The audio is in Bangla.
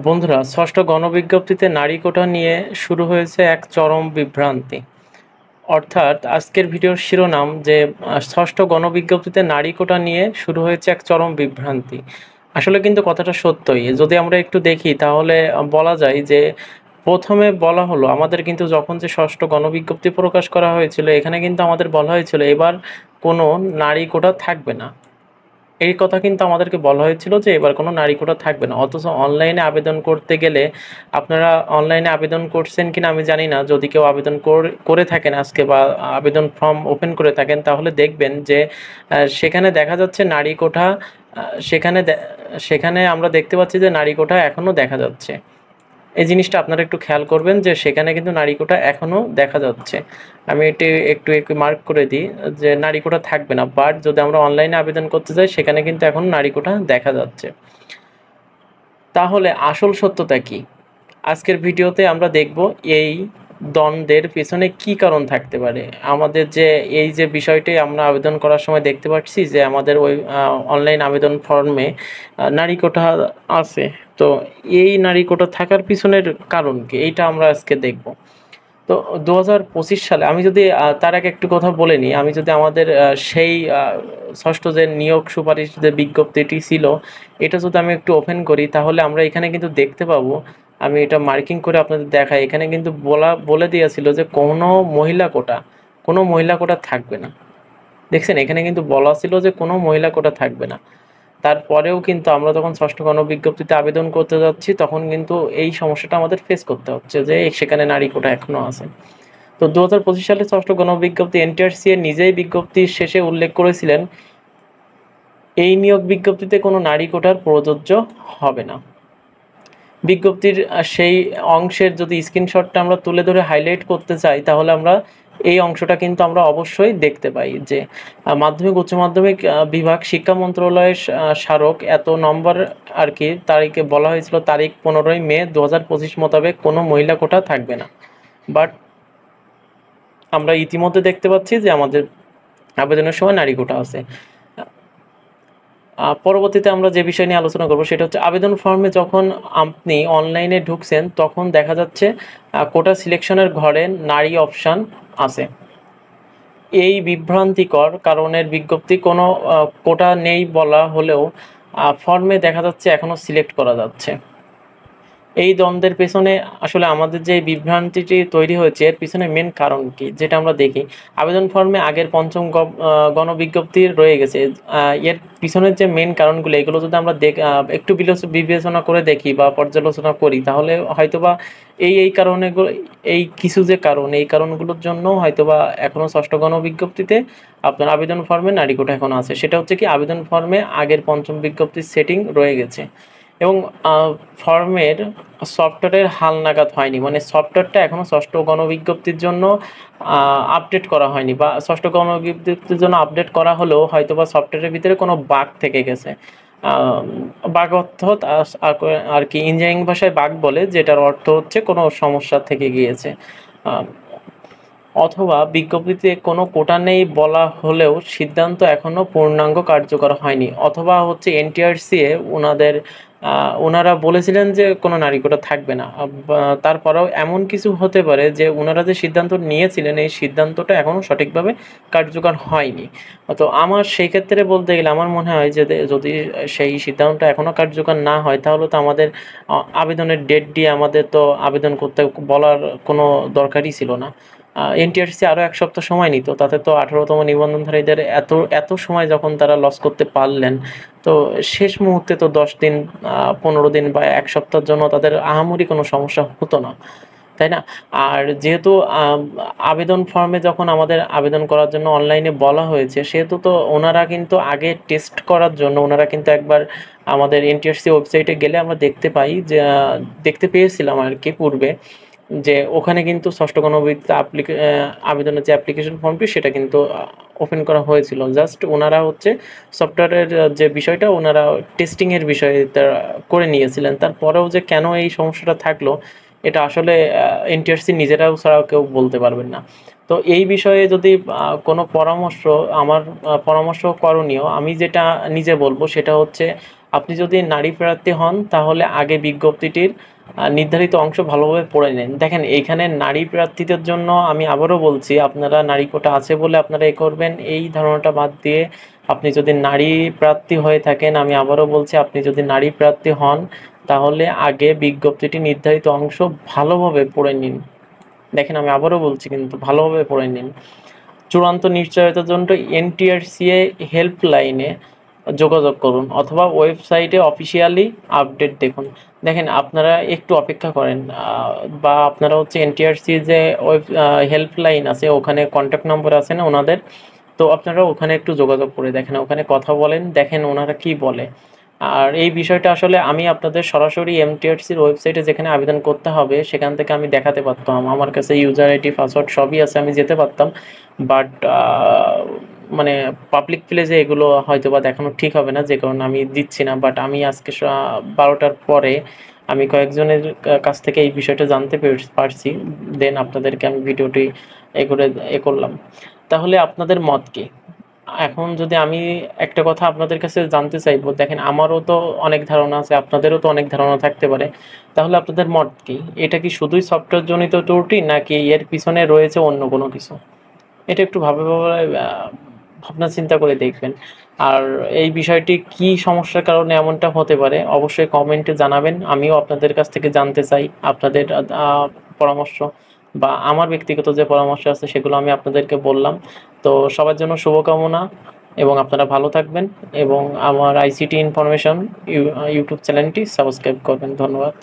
বন্ধুরা, ষষ্ঠ গণবিজ্ঞপ্তিতে নারী কোটা নিয়ে শুরু হয়েছে এক চরম বিভ্রান্তি। অর্থাৎ আজকের ভিডিওর শিরোনাম যে ষষ্ঠ গণবিজ্ঞপ্তিতে নারী কোটা নিয়ে শুরু হয়েছে এক চরম বিভ্রান্তি। আসলে কিন্তু কথাটা সত্যই। যদি আমরা একটু দেখি তাহলে বলা যায় যে প্রথমে বলা হলো আমাদের কিন্তু যখন যে ষষ্ঠ গণবিজ্ঞপ্তি প্রকাশ করা হয়েছিল, এখানে কিন্তু আমাদের বলা হয়েছিল এবার কোনো নারী কোটা থাকবে না। এই কথা কিন্তু আমাদেরকে বলা হয়েছিল যে এবার কোনো নারী কোটা থাকবে না। অথচ অনলাইনে আবেদন করতে গেলে আপনারা অনলাইনে আবেদন করছেন কিনা আমি জানি না। যদি কেউ আবেদন করে থাকেন আজকে বা আবেদন ফর্ম ওপেন করে থাকেন তাহলে দেখবেন যে সেখানে দেখা যাচ্ছে নারী কোটা আ সেখানে দে সেখানে আমরা দেখতে পাচ্ছি যে নারী কোটা এখনো দেখা যাচ্ছে। এই জিনিসটা আপনারা একটু খেয়াল করবেন যে সেখানে কিন্তু নারী কোটা এখনো দেখা যাচ্ছে। আমি এটি একটু মার্ক করে দিই যে নারী কোটা থাকবে না। বাট যদি আমরা অনলাইনে আবেদন করতে যাই সেখানে কিন্তু এখন নারী কোটা দেখা যাচ্ছে। তাহলে আসল সত্যটা কি? আজকের ভিডিওতে আমরা দেখব এই দ্বন্দ্বের পেছনে কি কারণ থাকতে পারে। আমাদের যে এই যে বিষয়টি আমরা আবেদন করার সময় দেখতে পাচ্ছি যে আমাদের ওই অনলাইন আবেদন ফর্মে নারী কোটা আছে। তো এই নারী কোটা থাকার পিছনের কারণ কি? এইটা আমরা আজকে দেখব। তো ২০২৫ সালে আমি যদি তার আগে একটু কথা বলে নিই। আমি যদি আমাদের সেই ষষ্ঠ যে নিয়োগ সুপারিশ যে বিজ্ঞপ্তিটি ছিল, এটা যদি আমি একটু ওপেন করি তাহলে আমরা এখানে কিন্তু দেখতে পাবো, আমি এটা মার্কিং করে আপনাদের দেখাই। এখানে কিন্তু বলে দেয়া ছিল যে কোনো মহিলা কোটা থাকবে না। দেখছেন? এখানে কিন্তু বলা ছিল যে কোনো মহিলা কোটা থাকবে না। তারপরেও কিন্তু আমরা যখন ষষ্ঠ গণবিজ্ঞপ্তিতে আবেদন করতে যাচ্ছি তখন কিন্তু এই সমস্যাটা আমাদের ফেস করতে হচ্ছে যে সেখানে নারী কোটা এখনো আছে। তো ২০২৫ সালে ষষ্ঠ গণবিজ্ঞপ্তি এনটিআরসি এর নিজেই বিজ্ঞপ্তির শেষে উল্লেখ করেছিলেন এই নিয়োগ বিজ্ঞপ্তিতে কোনো নারী কোটার প্রযোজ্য হবে না। বিজ্ঞপ্তির সেই অংশের যদি স্ক্রিনশটটা আমরা তুলে ধরে হাইলাইট করতে চাই তাহলে আমরা এই অংশটা কিন্তু আমরা অবশ্যই দেখতে পাই যে মাধ্যমিক উচ্চ মাধ্যমিক বিভাগ শিক্ষা মন্ত্রণালয়ের স্মারক এত নম্বর আর কি তারিখে বলা হয়েছিল তারিখ 15ই মে 2025 মোতাবেক কোনো মহিলা কোটা থাকবে না। বাট আমরা ইতিমধ্যে দেখতে পাচ্ছি যে আমাদের আবেদনের সময় নারী কোটা আছে। পরবর্তীতে আমরা যে বিষয় নিয়ে আলোচনা করব সেটা হচ্ছে আবেদন ফর্মে যখন আপনি অনলাইনে ঢুকছেন তখন দেখা যাচ্ছে কোটা সিলেকশনের ঘরে নারী অপশান আছে। এই বিভ্রান্তিকর কারণের বিজ্ঞপ্তি কোনো কোটা নেই বলা হলেও ফর্মে দেখা যাচ্ছে এখনও সিলেক্ট করা যাচ্ছে। এই দ্বন্দ্বের পেছনে আসলে আমাদের যে বিভ্রান্তিটি তৈরি হয়েছে এর পিছনে মেন কারণ কি? যেটা আমরা দেখি আবেদন ফর্মে আগের ৫ম গণবিজ্ঞপ্তি রয়ে গেছে। এর পিছনের যে মেন কারণগুলো এগুলো যদি আমরা একটু বিবেচনা করে দেখি বা পর্যালোচনা করি তাহলে হয়তোবা এই কারণেগুলো এই কিছু যে কারণ এই কারণগুলোর জন্য হয়তোবা এখনো ষষ্ঠ গণবিজ্ঞপ্তিতে আপনার আবেদন ফর্মে নারী কোটা এখনো আছে। সেটা হচ্ছে কি আবেদন ফর্মে আগের ৫ম বিজ্ঞপ্তির সেটিং রয়ে গেছে এবং আ ফর্মের সফটওয়্যারের হালনাগাদ হয়নি। মানে সফটওয়্যারটা এখনো ষষ্ঠ গণবিজ্ঞপ্তির জন্য আপডেট করা হয়নি বা ষষ্ঠ গণবিজ্ঞপ্তির জন্য আপডেট করা হলেও হয়তোবা সফটওয়্যারের ভিতরে কোনো বাগ থেকে গেছে। আম বাগ অর্থাৎ আরকি ইঞ্জিনিয়ারিং ভাষায় বাগ বলে, যেটার অর্থ হচ্ছে কোনো সমস্যা থেকে গিয়েছে। আ অথবা বিজ্ঞপ্তিতে কোনো কোটা নেই বলা হলেও সিদ্ধান্ত এখনো পূর্ণাঙ্গ কার্যকর হয়নি। অথবা হচ্ছে এনটিআরসি-এ উনারা বলেছিলেন যে কোনো নারী কোটা থাকবে না। তারপরেও এমন কিছু হতে পারে যে উনারা যে সিদ্ধান্ত নিয়েছিলেন এই সিদ্ধান্তটা এখনো সঠিকভাবে কার্যকর হয়নি। তো আমার সেই ক্ষেত্রে বলতে গেলে আমার মনে হয় যে যদি সেই সিদ্ধান্তটা এখনো কার্যকর না হয় তাহলে তো আমাদের আবেদনের ডেট দিয়ে আমাদের তো আবেদন করতে বলার কোনো দরকারই ছিল না। এনটিআরসি আরও ১ সপ্তাহ সময় নিত। তাতে তো ১৮তম নিবন্ধনধারীদের এত সময় যখন তারা লস করতে পারলেন, তো শেষ মুহূর্তে তো ১০ দিন, ১৫ দিন বা ১ সপ্তাহের জন্য তাদের আহামরি কোনো সমস্যা হতো না। তাই না? আর যেহেতু আবেদন ফর্মে যখন আমাদের আবেদন করার জন্য অনলাইনে বলা হয়েছে, সেহেতু তো ওনারা কিন্তু আগে টেস্ট করার জন্য ওনারা কিন্তু একবার আমাদের এনটিআরসি ওয়েবসাইটে গেলে আমরা দেখতে পাই যে দেখতে পেয়েছিলাম আরকি পূর্বে যে ওখানে কিন্তু ষষ্ঠ গণবিজ্ঞপ্তি আবেদনের যে অ্যাপ্লিকেশন ফর্মটি সেটা কিন্তু ওপেন করা হয়েছিল। জাস্ট ওনারা হচ্ছে সফটওয়্যারের যে বিষয়টা ওনারা টেস্টিং এর বিষয়টা করে নিয়েছিলেন। তারপরেও যে কেন এই সমস্যাটা থাকলো এটা আসলে এনটিআরসি নিজেরাও ছাড়া কেউ বলতে পারবেন না। তো এই বিষয়ে যদি কোনো পরামর্শ আমার পরামর্শ করণীয় আমি যেটা নিজে বলব সেটা হচ্ছে আপনি যদি নারী প্রার্থী হন তাহলে আগে বিজ্ঞপ্তিটির নির্ধারিত অংশ ভালোভাবে পড়ে নিন। দেখেন এইখানে নারী প্রার্থীদের জন্য আমি আবারও বলছি, আপনারা নারী কোটা আছে বলে আপনারা এ করবেন, এই ধারণাটা বাদ দিয়ে আপনি যদি নারী প্রার্থী হয়ে থাকেন, আমি আবারও বলছি আপনি যদি নারী প্রার্থী হন তাহলে আগে বিজ্ঞপ্তিটি নির্ধারিত অংশ ভালোভাবে পড়ে নিন। দেখেন আমি আবারও বলছি কিন্তু ভালোভাবে পড়ে নিন। চূড়ান্ত নিশ্চয়তার জন্য এনটিআরসিএ হেল্পলাইনে যোগাযোগ করুন অথবা ওয়েবসাইটে অফিসিয়ালি আপডেট দেখুন। দেখেন আপনারা একটু অপেক্ষা করেন, বা আপনারা হচ্ছে এনটিআরসি যে হেল্পলাইন আছে ওখানে কন্ট্যাক্ট নম্বর আছে না ওনাদের, তো আপনারা ওখানে একটু যোগাযোগ করে দেখেন, ওখানে কথা বলেন, দেখেন ওনারা কি বলে। আর এই বিষয়টা আসলে আমি আপনাদের সরাসরি এমটিআরসির ওয়েবসাইটে যেখানে আবেদন করতে হবে সেখান থেকে আমি দেখাতে পারতাম, আমার কাছে ইউজার আইডি পাসওয়ার্ড সবই আছে, আমি যেতে পারতাম। বাট মানে পাবলিক প্লেসে এগুলো হয়তো বা দেখানো ঠিক হবে না, যে কারণে আমি দিচ্ছি না। বাট আমি আজকে 12টার পরে আমি কয়েকজনের কাছ থেকে এই বিষয়টা জানতে পারছি, দেন আপনাদেরকে আমি ভিডিওটি করলাম। তাহলে আপনাদের মত কি? এখন যদি আমি একটা কথা আপনাদের কাছে জানতে চাইবো, দেখেন আমারও তো অনেক ধারণা আছে, আপনাদেরও তো অনেক ধারণা থাকতে পারে। তাহলে আপনাদের মত কি? এটা কি শুধুই সফটওয়্যার জনিত ত্রুটি নাকি এর পিছনে রয়েছে অন্য কোনো কিছু? এটা একটু ভাবনা চিন্তা করে দেখবেন। আর এই বিষয়টি কি সমস্যার কারণে এমনটা হতে পারে অবশ্যই কমেন্টে জানাবেন। আমিও আপনাদের কাছ থেকে জানতে চাই আপনাদের পরামর্শ, বা আমার ব্যক্তিগত যে পরামর্শ আছে সেগুলো আমি আপনাদেরকে বললাম। তো সবার জন্য শুভকামনা এবং আপনারা ভালো থাকবেন এবং আমার আইসিটি ইনফরমেশন ইউটিউব চ্যানেলটি সাবস্ক্রাইব করবেন। ধন্যবাদ।